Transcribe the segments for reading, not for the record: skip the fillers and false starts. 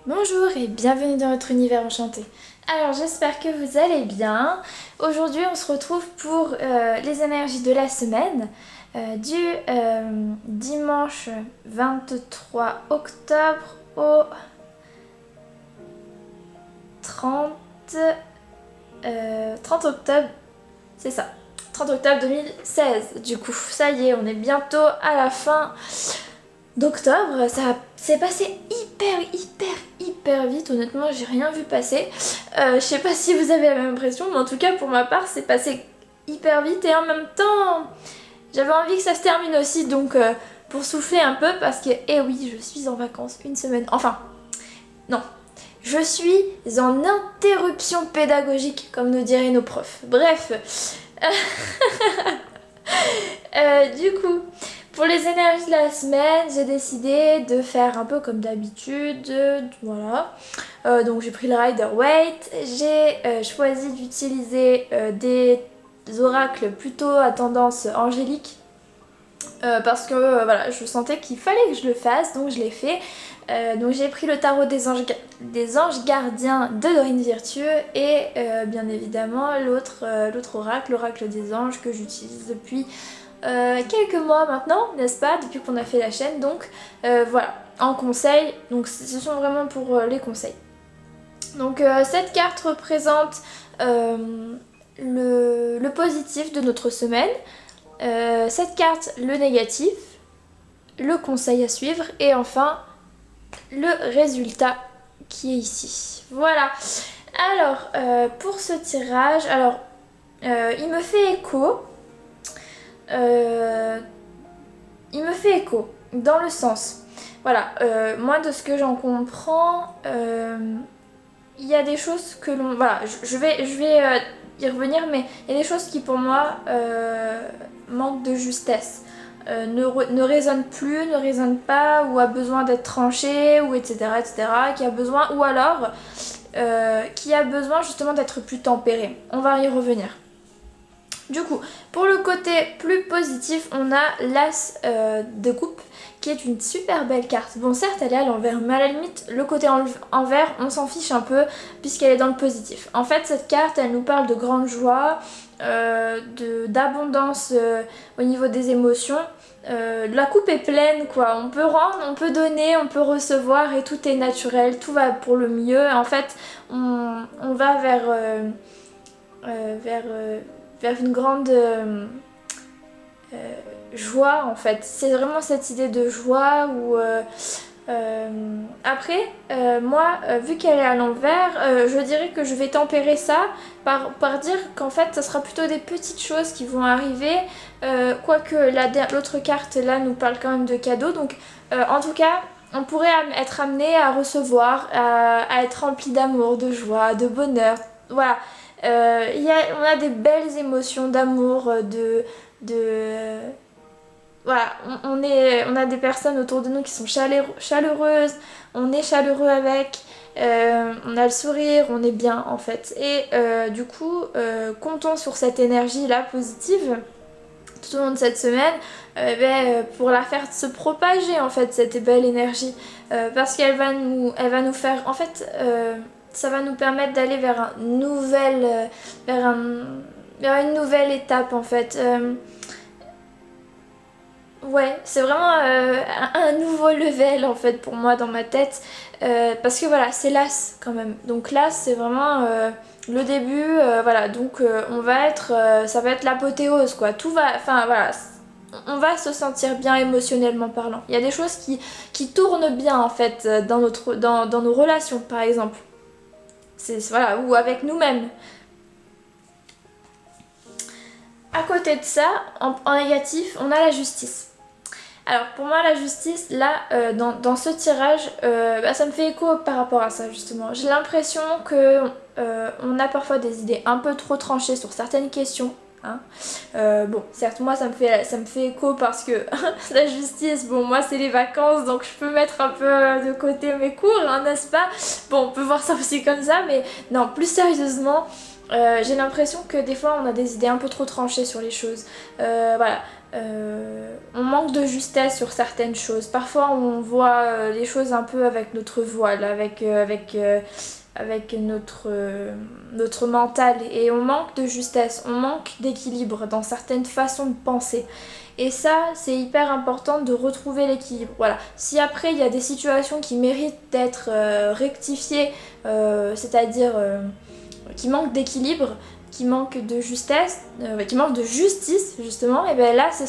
Bonjour et bienvenue dans votre univers enchanté. Alors j'espère que vous allez bien. Aujourd'hui on se retrouve pour les énergies de la semaine du dimanche 23 octobre au 30, 30 octobre, c'est ça, 30 octobre 2016. Du coup ça y est, on est bientôt à la fin d'octobre. Ça s'est passé hyper vite, honnêtement j'ai rien vu passer. Je sais pas si vous avez la même impression, mais en tout cas pour ma part c'est passé hyper vite et en même temps j'avais envie que ça se termine aussi, donc pour souffler un peu parce que eh oui, je suis en vacances une semaine, enfin non, je suis en interruption pédagogique comme nous diraient nos profs. Bref, du coup, pour les énergies de la semaine, j'ai décidé de faire un peu comme d'habitude, voilà. Donc j'ai pris le Rider-Waite, j'ai choisi d'utiliser des oracles plutôt à tendance angélique parce que voilà, je sentais qu'il fallait que je le fasse, donc je l'ai fait. Donc j'ai pris le tarot des anges gardiens de Dorine Virtue et bien évidemment l'autre oracle, l'oracle des anges que j'utilise depuis quelques mois maintenant, n'est-ce pas, depuis qu'on a fait la chaîne. Donc voilà, en conseil, donc ce sont vraiment pour les conseils. Donc cette carte représente le positif de notre semaine, cette carte le négatif, le conseil à suivre et enfin le résultat qui est ici. Voilà. Alors pour ce tirage, alors il me fait écho. Il me fait écho dans le sens, voilà, moi de ce que j'en comprends, il y a des choses que l'on, voilà, je vais y revenir, mais il y a des choses qui pour moi manquent de justesse, ne résonnent plus, ne résonnent pas, ou a besoin d'être tranché, ou etc., qui a besoin, ou alors qui a besoin justement d'être plus tempéré. On va y revenir. Du coup, pour le côté plus positif, on a l'As de coupe, qui est une super belle carte. Bon, certes, elle est à l'envers, mais à la limite, le côté envers, on s'en fiche un peu, puisqu'elle est dans le positif. En fait, cette carte, elle nous parle de grande joie, d'abondance au niveau des émotions. La coupe est pleine, quoi. On peut rendre, on peut donner, on peut recevoir, et tout est naturel, tout va pour le mieux. En fait, on va vers une grande joie, en fait. C'est vraiment cette idée de joie où après moi vu qu'elle est à l'envers, je dirais que je vais tempérer ça par dire qu'en fait ça sera plutôt des petites choses qui vont arriver, quoique l'autre carte là nous parle quand même de cadeaux, donc en tout cas on pourrait être amené à recevoir, à être rempli d'amour, de joie, de bonheur, voilà. On a des belles émotions d'amour, de voilà, on a des personnes autour de nous qui sont chaleureuses, on est chaleureux avec, on a le sourire, on est bien en fait. Et du coup, comptons sur cette énergie-là positive tout au long de cette semaine, pour la faire se propager en fait, cette belle énergie, parce elle va nous faire, en fait, ça va nous permettre d'aller vers, vers une nouvelle étape en fait. Ouais, c'est vraiment un nouveau level en fait pour moi dans ma tête, parce que voilà, c'est l'as quand même. Donc l'as c'est vraiment le début, voilà, donc ça va être l'apothéose quoi. Tout va, enfin voilà, on va se sentir bien émotionnellement parlant. Il y a des choses qui tournent bien en fait dans nos relations par exemple. Voilà, ou avec nous-mêmes. À côté de ça, en négatif, on a la justice. Alors pour moi la justice là dans ce tirage, ça me fait écho par rapport à ça justement. J'ai l'impression que on a parfois des idées un peu trop tranchées sur certaines questions. Hein. Bon certes moi ça me fait écho parce que la justice, bon moi c'est les vacances donc je peux mettre un peu de côté mes cours, hein, n'est-ce pas? Bon on peut voir ça aussi comme ça, mais non, plus sérieusement, J'ai l'impression que des fois on a des idées un peu trop tranchées sur les choses. Voilà. On manque de justesse sur certaines choses. Parfois on voit les choses un peu avec notre voile, avec notre mental, et on manque de justesse, on manque d'équilibre dans certaines façons de penser. Et ça, c'est hyper important de retrouver l'équilibre. Voilà. Si après il y a des situations qui méritent d'être rectifiées, c'est-à-dire qui manquent d'équilibre, qui manquent de justesse, qui manquent de justice justement, et bien là ce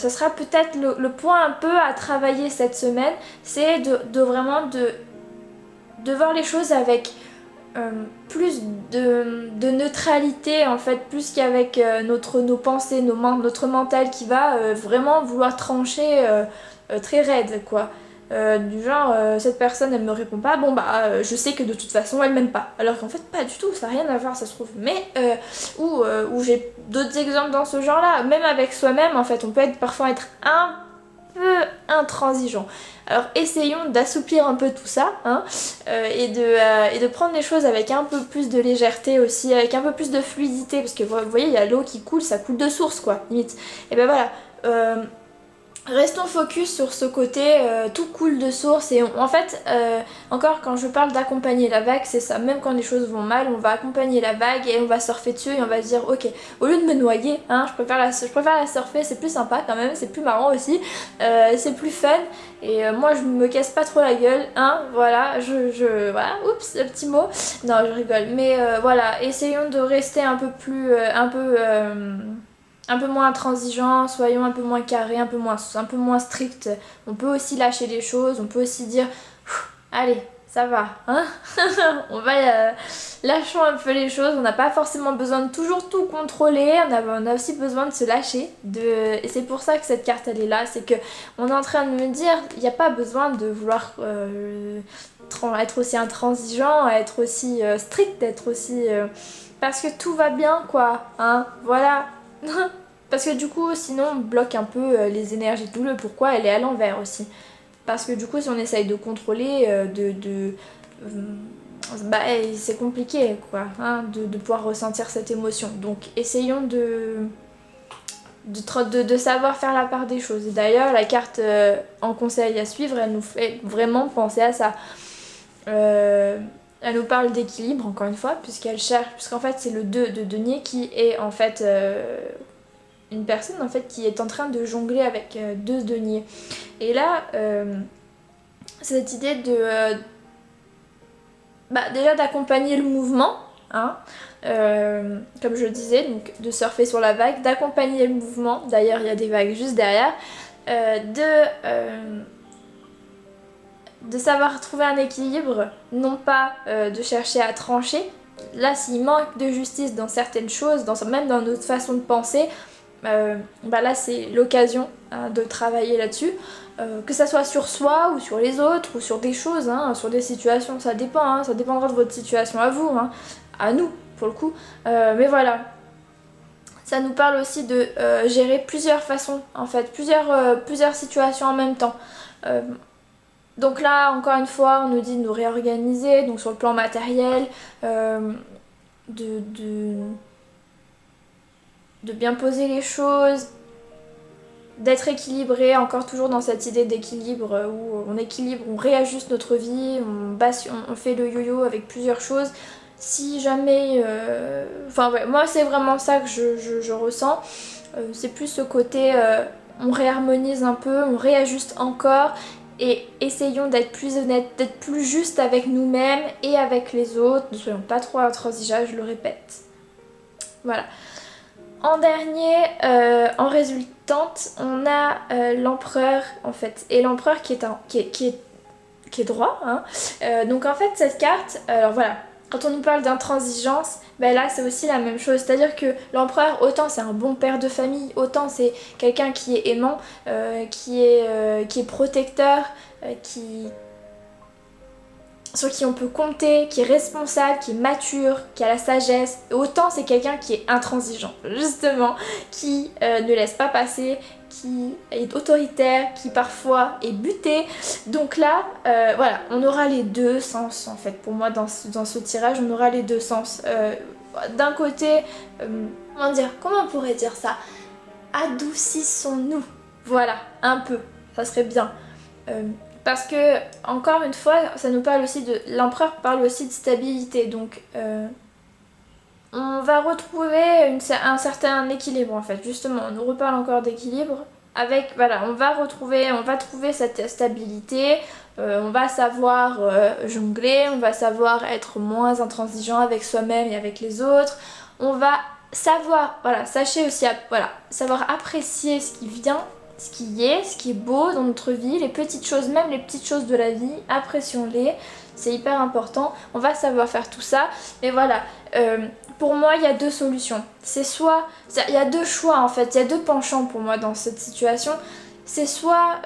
sera peut-être le point un peu à travailler cette semaine, c'est de vraiment de voir les choses avec plus de neutralité en fait, plus qu'avec nos pensées, notre mental qui va vraiment vouloir trancher très raide quoi. Du genre cette personne elle me répond pas, bon bah je sais que de toute façon elle m'aime pas, alors qu'en fait pas du tout, ça n'a rien à voir ça se trouve, mais ou j'ai d'autres exemples dans ce genre là, même avec soi-même en fait on peut parfois être un peu intransigeant. Alors essayons d'assouplir un peu tout ça hein, et de prendre les choses avec un peu plus de légèreté aussi, avec un peu plus de fluidité, parce que vous voyez il y a l'eau qui coule, ça coule de source quoi, limite. Et ben voilà, restons focus sur ce côté tout coule de source, et en fait encore quand je parle d'accompagner la vague, c'est ça, même quand les choses vont mal on va accompagner la vague et on va surfer dessus et on va se dire ok, au lieu de me noyer hein, je préfère la surfer, c'est plus sympa quand même, c'est plus marrant aussi, c'est plus fun, et moi je me casse pas trop la gueule hein, voilà, voilà, oups, le petit mot, non je rigole, mais voilà, essayons de rester un peu plus un peu moins intransigeant, soyons un peu moins carrés, un peu moins stricts. On peut aussi lâcher les choses, on peut aussi dire allez, ça va, hein. On va lâchons un peu les choses, on n'a pas forcément besoin de toujours tout contrôler, on a aussi besoin de se lâcher. Et c'est pour ça que cette carte elle est là, c'est que on est en train de me dire, il n'y a pas besoin de vouloir être aussi intransigeant, être aussi strict, être aussi... parce que tout va bien quoi, hein, voilà. Parce que du coup sinon on bloque un peu les énergies de le pourquoi elle est à l'envers aussi. Parce que du coup si on essaye de contrôler, bah c'est compliqué quoi, hein, de pouvoir ressentir cette émotion. Donc essayons de savoir faire la part des choses. Et d'ailleurs la carte en conseil à suivre, elle nous fait vraiment penser à ça. Elle nous parle d'équilibre encore une fois, puisqu'en fait c'est le 2 de denier qui est en fait une personne en fait qui est en train de jongler avec deux deniers. Et là cette idée de déjà d'accompagner le mouvement hein, comme je le disais, donc de surfer sur la vague, d'accompagner le mouvement, d'ailleurs il y a des vagues juste derrière, de savoir trouver un équilibre, non pas de chercher à trancher. Là s'il manque de justice dans certaines choses, même dans notre façon de penser, là c'est l'occasion hein, de travailler là-dessus, que ça soit sur soi ou sur les autres ou sur des choses, hein, sur des situations, ça dépend, hein, ça dépendra de votre situation à vous, hein, à nous pour le coup, mais voilà. Ça nous parle aussi de gérer plusieurs façons en fait, plusieurs situations en même temps. Donc là encore une fois on nous dit de nous réorganiser, donc sur le plan matériel, de bien poser les choses, d'être équilibré, encore toujours dans cette idée d'équilibre où on équilibre, on réajuste notre vie, on fait le yo-yo avec plusieurs choses. Si jamais... Enfin ouais, moi c'est vraiment ça que je ressens. C'est plus ce côté, on réharmonise un peu, on réajuste encore, et essayons d'être plus honnêtes, d'être plus juste avec nous-mêmes et avec les autres. Ne soyons pas trop intransigeants, je le répète. Voilà. En dernier, en résultante, on a l'empereur en fait. Et l'empereur qui est droit. Hein. Donc en fait cette carte, alors voilà, quand on nous parle d'intransigeance, là c'est aussi la même chose. C'est-à-dire que l'empereur, autant c'est un bon père de famille, autant c'est quelqu'un qui est aimant, qui est protecteur, sur qui on peut compter, qui est responsable, qui est mature, qui a la sagesse. Autant c'est quelqu'un qui est intransigeant, justement, qui ne laisse pas passer, qui est autoritaire, qui parfois est buté. Donc là, voilà, on aura les deux sens en fait. Pour moi, dans ce tirage, on aura les deux sens. D'un côté, comment on pourrait dire ça? Adoucissons-nous. Voilà, un peu, ça serait bien. Parce que, encore une fois, ça nous parle aussi de... L'empereur parle aussi de stabilité, donc on va retrouver un certain équilibre en fait. Justement, on nous reparle encore d'équilibre. Avec, voilà, on va trouver cette stabilité, on va savoir jongler, on va savoir être moins intransigeant avec soi-même et avec les autres. On va savoir, voilà, sachez aussi, voilà, savoir apprécier ce qui vient, ce qui est beau dans notre vie, les petites choses, même les petites choses de la vie, apprécions-les, c'est hyper important. On va savoir faire tout ça, mais voilà, pour moi il y a deux solutions. C'est soit, il y a deux choix en fait, il y a deux penchants pour moi dans cette situation. C'est soit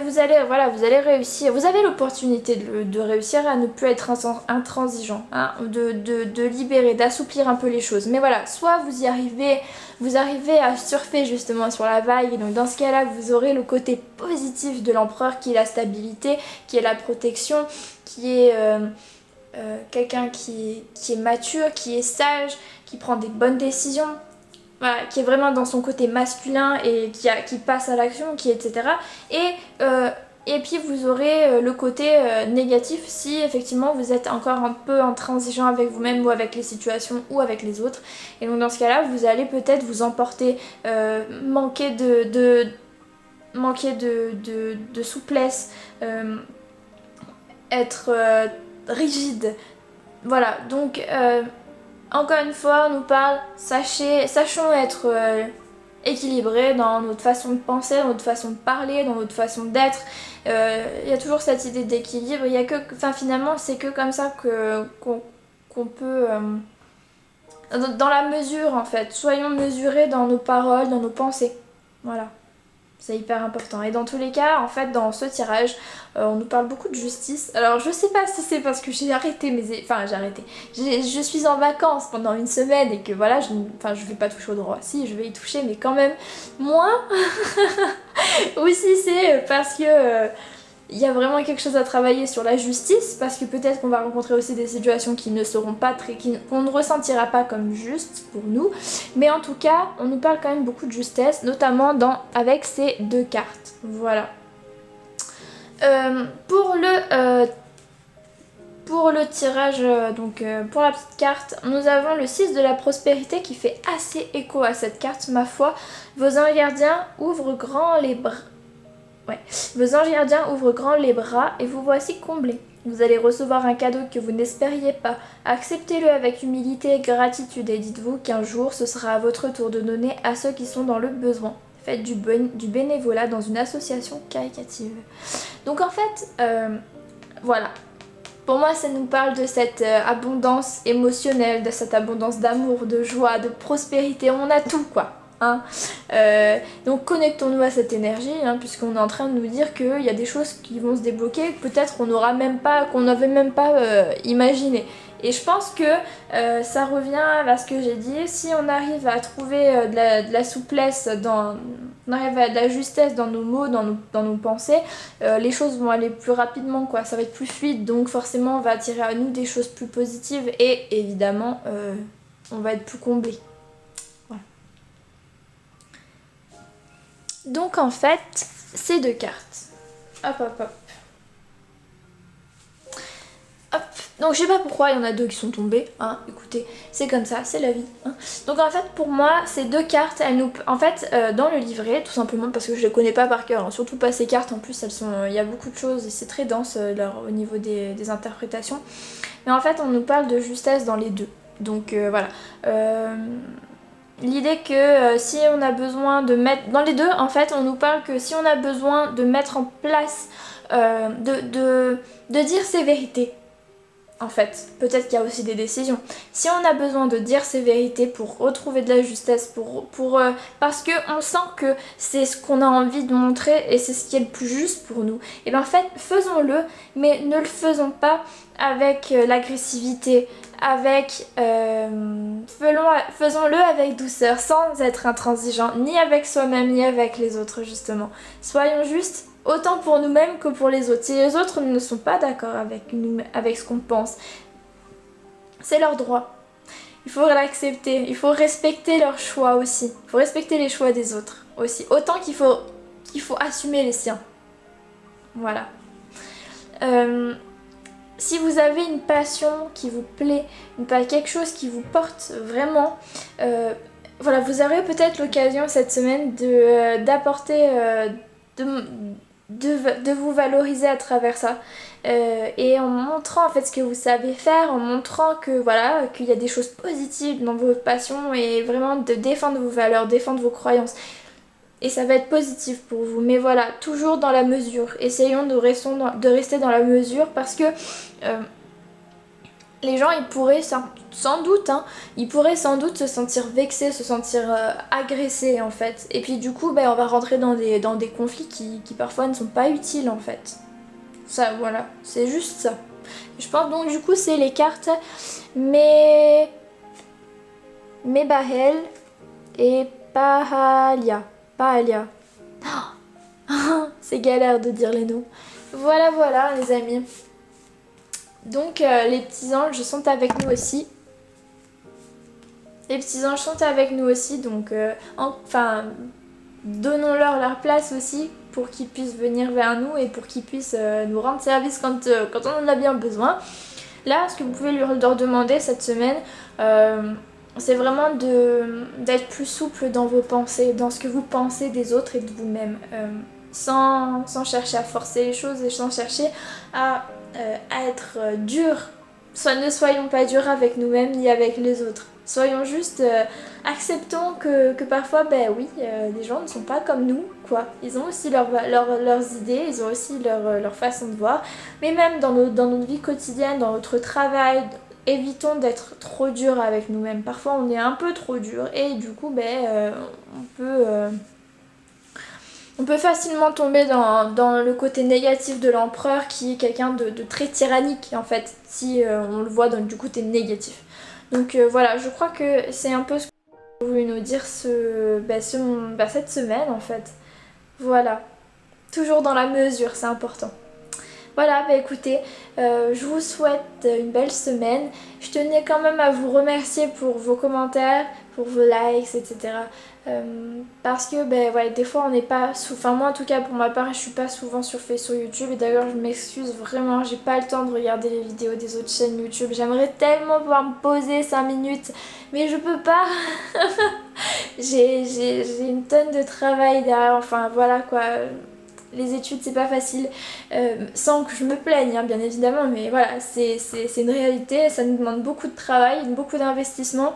vous allez réussir, vous avez l'opportunité de réussir à ne plus être intransigeant, hein, de libérer, d'assouplir un peu les choses. Mais voilà, soit vous arrivez à surfer justement sur la vague, et donc dans ce cas-là, vous aurez le côté positif de l'empereur qui est la stabilité, qui est la protection, qui est quelqu'un qui est mature, qui est sage, qui prend des bonnes décisions. Voilà, qui est vraiment dans son côté masculin et qui passe à l'action, etc. Et puis vous aurez le côté négatif si effectivement vous êtes encore un peu intransigeant avec vous-même ou avec les situations ou avec les autres. Et donc dans ce cas-là, vous allez peut-être vous emporter, manquer de souplesse, être rigide. Voilà, donc... Encore une fois, on nous parle, sachons être équilibrés dans notre façon de penser, dans notre façon de parler, dans notre façon d'être. Il y a toujours cette idée d'équilibre. Il y a que, finalement, c'est que comme ça qu'on peut, dans la mesure en fait. Soyons mesurés dans nos paroles, dans nos pensées. Voilà. C'est hyper important. Et dans tous les cas, en fait, dans ce tirage, on nous parle beaucoup de justice. Alors, je sais pas si c'est parce que j'ai arrêté j'ai arrêté. Je suis en vacances pendant une semaine et que voilà, je vais pas toucher au droit. Si, je vais y toucher, mais quand même moins. Ou si c'est parce que... il y a vraiment quelque chose à travailler sur la justice, parce que peut-être qu'on va rencontrer aussi des situations qui ne seront pas qu'on ne ressentira pas comme justes pour nous. Mais en tout cas, on nous parle quand même beaucoup de justesse, notamment avec ces deux cartes. Voilà. Pour le tirage, pour la petite carte, nous avons le 6 de la prospérité qui fait assez écho à cette carte, ma foi. Vos anges gardiens ouvrent grand les bras. Ouais. Vos anges gardiens ouvrent grand les bras et vous voici comblés. Vous allez recevoir un cadeau que vous n'espériez pas. Acceptez-le avec humilité et gratitude et dites-vous qu'un jour ce sera à votre tour de donner à ceux qui sont dans le besoin. Faites du bénévolat dans une association caritative. Donc en fait, voilà. Pour moi, ça nous parle de cette abondance émotionnelle, de cette abondance d'amour, de joie, de prospérité. On a tout quoi. Hein. Donc connectons-nous à cette énergie, hein, puisqu'on est en train de nous dire qu'il y a des choses qui vont se débloquer, peut-être qu'on n'avait même pas imaginé. Et je pense que ça revient à ce que j'ai dit. Si on arrive à trouver de la souplesse, on arrive à de la justesse dans nos mots, dans nos pensées, les choses vont aller plus rapidement, quoi. Ça va être plus fluide, donc forcément on va attirer à nous des choses plus positives et évidemment on va être plus comblé. Donc en fait, ces deux cartes. Hop, hop, hop. Hop. Donc je sais pas pourquoi il y en a deux qui sont tombées. Hein. Écoutez, c'est comme ça, c'est la vie. Hein. Donc en fait, pour moi, ces deux cartes, en fait, dans le livret, tout simplement parce que je les connais pas par cœur. Hein. Surtout pas ces cartes, en plus, il y a beaucoup de choses et c'est très dense au niveau des interprétations. Mais en fait, on nous parle de justesse dans les deux. Donc voilà. L'idée que si on a besoin de mettre... Dans les deux, en fait, on nous parle que si on a besoin de mettre en place... de dire ses vérités, en fait. Peut-être qu'il y a aussi des décisions. Si on a besoin de dire ses vérités pour retrouver de la justesse, parce qu'on sent que c'est ce qu'on a envie de montrer et c'est ce qui est le plus juste pour nous, et bien en fait, faisons-le, mais ne le faisons pas avec l'agressivité, avec faisons-le avec douceur, sans être intransigeant, ni avec soi-même, ni avec les autres justement. Soyons justes, autant pour nous-mêmes que pour les autres. Si les autres ne sont pas d'accord avec nous, avec ce qu'on pense, c'est leur droit. Il faut l'accepter, il faut respecter leurs choix aussi. Il faut respecter les choix des autres aussi. Autant qu'il faut assumer les siens. Voilà. Si vous avez une passion qui vous plaît, quelque chose qui vous porte vraiment, voilà, vous aurez peut-être l'occasion cette semaine d'apporter, de vous valoriser à travers ça. Et en montrant en fait ce que vous savez faire, en montrant que voilà, qu'il y a des choses positives dans vos passions et vraiment de défendre vos valeurs, défendre vos croyances. Et ça va être positif pour vous. Mais voilà, toujours dans la mesure. Essayons de rester dans la mesure parce que les gens, ils pourraient sans doute se sentir vexés, se sentir agressés en fait. Et puis du coup, on va rentrer dans des conflits qui parfois ne sont pas utiles en fait. Ça, voilà, c'est juste ça. Je pense donc du coup, c'est les cartes Mebahel et Pahalia. C'est galère de dire les noms. Voilà les amis. Donc les petits anges sont avec nous aussi. Donc donnons-leur leur place aussi pour qu'ils puissent venir vers nous et pour qu'ils puissent nous rendre service quand on en a bien besoin. Là, ce que vous pouvez leur demander cette semaine, c'est vraiment d'être plus souple dans vos pensées, dans ce que vous pensez des autres et de vous-même, sans chercher à forcer les choses et sans chercher à être dur. Ne soyons pas durs avec nous-mêmes ni avec les autres. Soyons juste, acceptons que parfois, les gens ne sont pas comme nous, quoi. Ils ont aussi leurs idées, ils ont aussi leur façon de voir. Mais même dans notre vie quotidienne, dans notre travail, évitons d'être trop dur avec nous-mêmes. Parfois on est un peu trop dur et du coup on peut facilement tomber dans le côté négatif de l'empereur qui est quelqu'un de très tyrannique en fait, si on le voit dans du côté négatif. Donc voilà, je crois que c'est un peu ce que j'ai voulu nous dire cette semaine en fait. Voilà, toujours dans la mesure, c'est important. Voilà, écoutez, je vous souhaite une belle semaine. Je tenais quand même à vous remercier pour vos commentaires, pour vos likes, etc. Parce que des fois on n'est pas moi en tout cas pour ma part je suis pas souvent sur YouTube et d'ailleurs je m'excuse vraiment, j'ai pas le temps de regarder les vidéos des autres chaînes YouTube. J'aimerais tellement pouvoir me poser 5 minutes mais je peux pas. j'ai une tonne de travail derrière, enfin voilà quoi. Les études c'est pas facile, sans que je me plaigne bien évidemment, mais voilà, c'est une réalité, ça nous demande beaucoup de travail, beaucoup d'investissement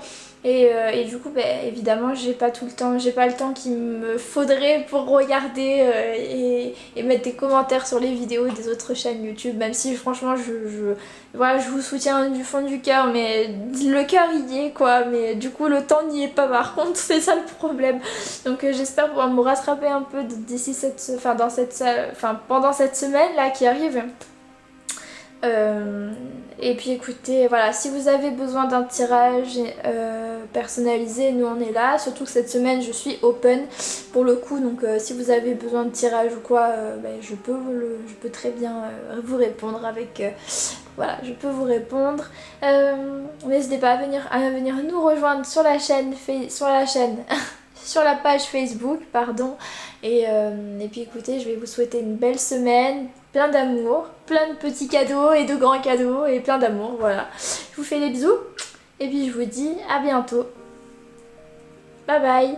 et du coup évidemment j'ai pas le temps qu'il me faudrait pour regarder et mettre des commentaires sur les vidéos des autres chaînes YouTube, même si franchement je vous soutiens du fond du cœur, mais le cœur y est quoi, mais du coup le temps n'y est pas par contre, c'est ça le problème. Donc j'espère pouvoir me rattraper un peu d'ici pendant cette semaine là qui arrive. Et puis écoutez, voilà, si vous avez besoin d'un tirage personnalisé, nous on est là, surtout que cette semaine je suis open pour le coup, donc si vous avez besoin de tirage ou quoi, je peux très bien vous répondre voilà, je peux vous répondre. N'hésitez pas à venir nous rejoindre sur la sur la page Facebook, pardon. Et puis écoutez, je vais vous souhaiter une belle semaine, plein d'amour, plein de petits cadeaux et de grands cadeaux et plein d'amour, voilà. Je vous fais des bisous et puis je vous dis à bientôt. Bye bye.